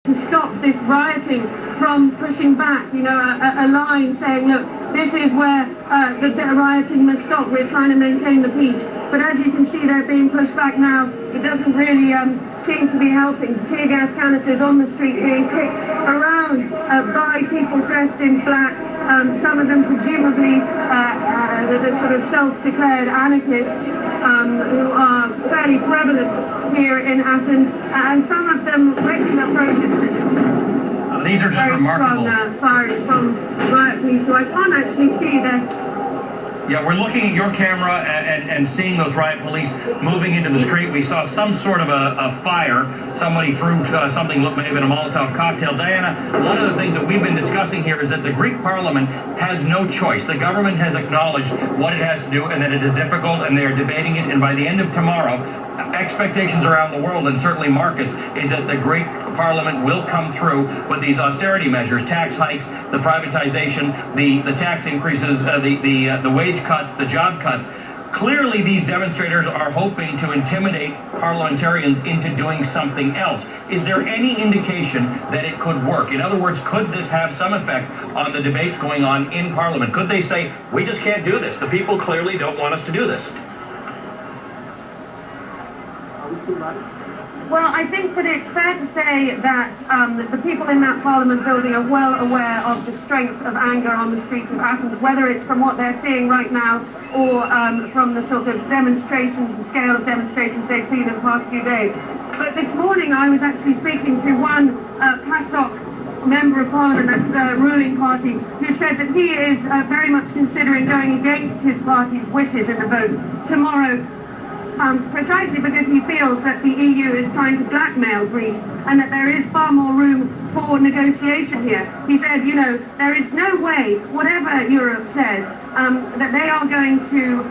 to stop this rioting from pushing back, you know, a line saying, look, this is where the rioting must stop, we're trying to maintain the peace. But as you can see, they're being pushed back now. It doesn't really seem to be helping. Tear gas canisters on the street being kicked around by people dressed in black, some of them presumably the sort of self-declared anarchists who are fairly prevalent here in Athens, and some of them regular protesters. These are just remarkable. Firing from riot police, so I can't actually see that. Yeah, we're looking at your camera and seeing those riot police moving into the street. We saw some sort of a fire. Somebody threw something, looked maybe a Molotov cocktail. Diana, one of the things that we've been discussing here is that the Greek parliament has no choice. The government has acknowledged what it has to do and that it is difficult, and they are debating it. And by the end of tomorrow, expectations around the world and certainly markets is that the Greek parliament will come through with these austerity measures, tax hikes, the privatization, the tax increases, the wage cuts, the job cuts. Clearly, these demonstrators are hoping to intimidate parliamentarians into doing something else. Is there any indication that it could work? In other words, could this have some effect on the debates going on in Parliament? Could they say, we just can't do this? The people clearly don't want us to do this. Well, I think that it's fair to say that the people in that Parliament building are well aware of the strength of anger on the streets of Athens, whether it's from what they're seeing right now or from the sort of demonstrations, the scale of demonstrations they've seen in the past few days. But this morning I was actually speaking to one PASOK member of Parliament, that's the ruling party, who said that he is very much considering going against his party's wishes in the vote tomorrow. Precisely because he feels that the EU is trying to blackmail Greece and that there is far more room for negotiation here. He said, you know, there is no way, whatever Europe says, that they are going to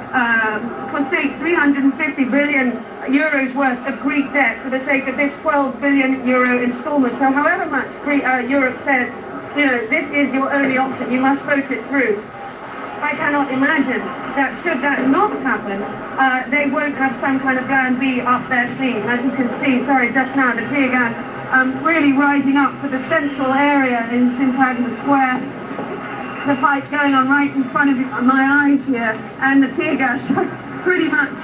forsake 350 billion euros worth of Greek debt for the sake of this 12 billion euro instalment. So however much Europe says, you know, this is your only option, you must vote it through. I cannot imagine that should that not happen, they won't have some kind of plan B up their sleeve. As you can see, sorry, just now, the tear gas really rising up to the central area in Syntagma Square. The fight going on right in front of my eyes here, and the tear gas pretty much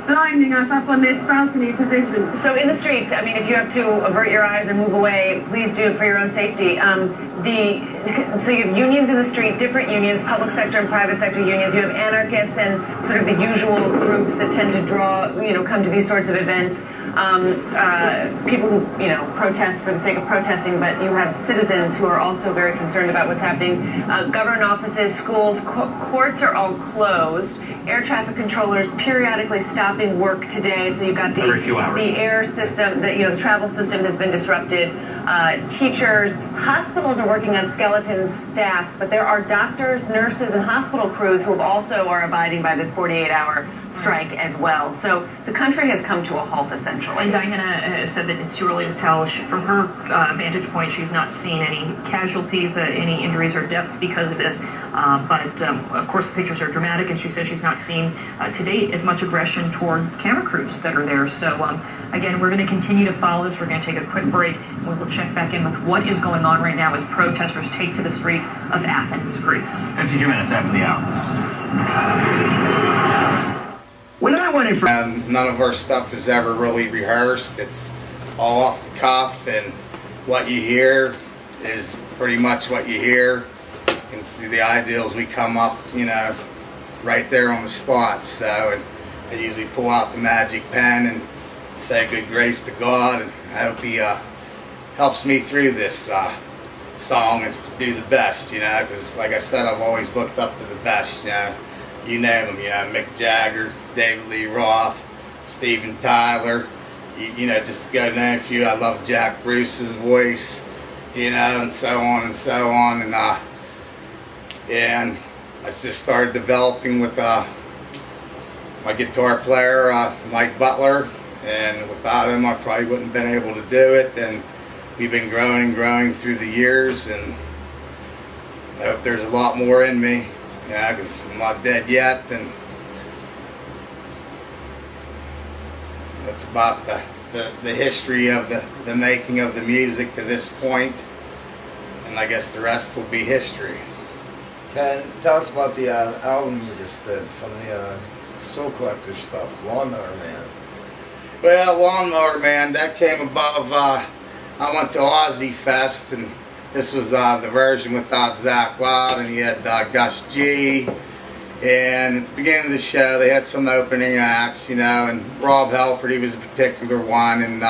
blinding us up on this balcony position. So in the streets, I mean, if you have to avert your eyes and move away, please do for your own safety. So you have unions in the street, different unions, public sector and private sector unions. You have anarchists and sort of the usual groups that tend to draw, you know, come to these sorts of events. People who, you know, protest for the sake of protesting, but you have citizens who are also very concerned about what's happening. Government offices, schools, courts are all closed. Air traffic controllers periodically stopping work today, so you've got the air system, the travel system has been disrupted. Teachers, hospitals are working on skeleton staffs, but there are doctors, nurses, and hospital crews who also are abiding by this 48-hour strike as well. So the country has come to a halt, essentially. And Diana said that it's too early to tell. From her vantage point, she's not seen any casualties, any injuries or deaths because of this. But of course, the pictures are dramatic, and she says she's not seen to date as much aggression toward camera crews that are there. So again, we're going to continue to follow this. We're going to take a quick break, and we will check back in with what is going on right now as protesters take to the streets of Athens, Greece. 52 minutes after the hour. When I went in for none of our stuff is ever really rehearsed. It's all off the cuff, and what you hear is pretty much what you hear. And see, the ideals we come up, you know, right there on the spot. So, and I usually pull out the magic pen and say good grace to God, and I hope He helps me through this song and to do the best, you know, because like I said, I've always looked up to the best, you know. You name them, you know, Mick Jagger, David Lee Roth, Steven Tyler, you know, just to go name a few. I love Jack Bruce's voice, you know, and so on and so on. And I just started developing with my guitar player, Mike Butler, and without him I probably wouldn't have been able to do it. And we've been growing and growing through the years, and I hope there's a lot more in me. Yeah, because I'm not dead yet, and that's about the the history of the making of the music to this point, and I guess the rest will be history. Ken, tell us about the album you just did, some of the Soul Collector stuff, Lawnmower Man. Well, Lawnmower Man, that came above, I went to Aussie Fest, and this was the version without Zach Wild, and he had Gus G. And at the beginning of the show, they had some opening acts, you know, and Rob Halford, he was a particular one, and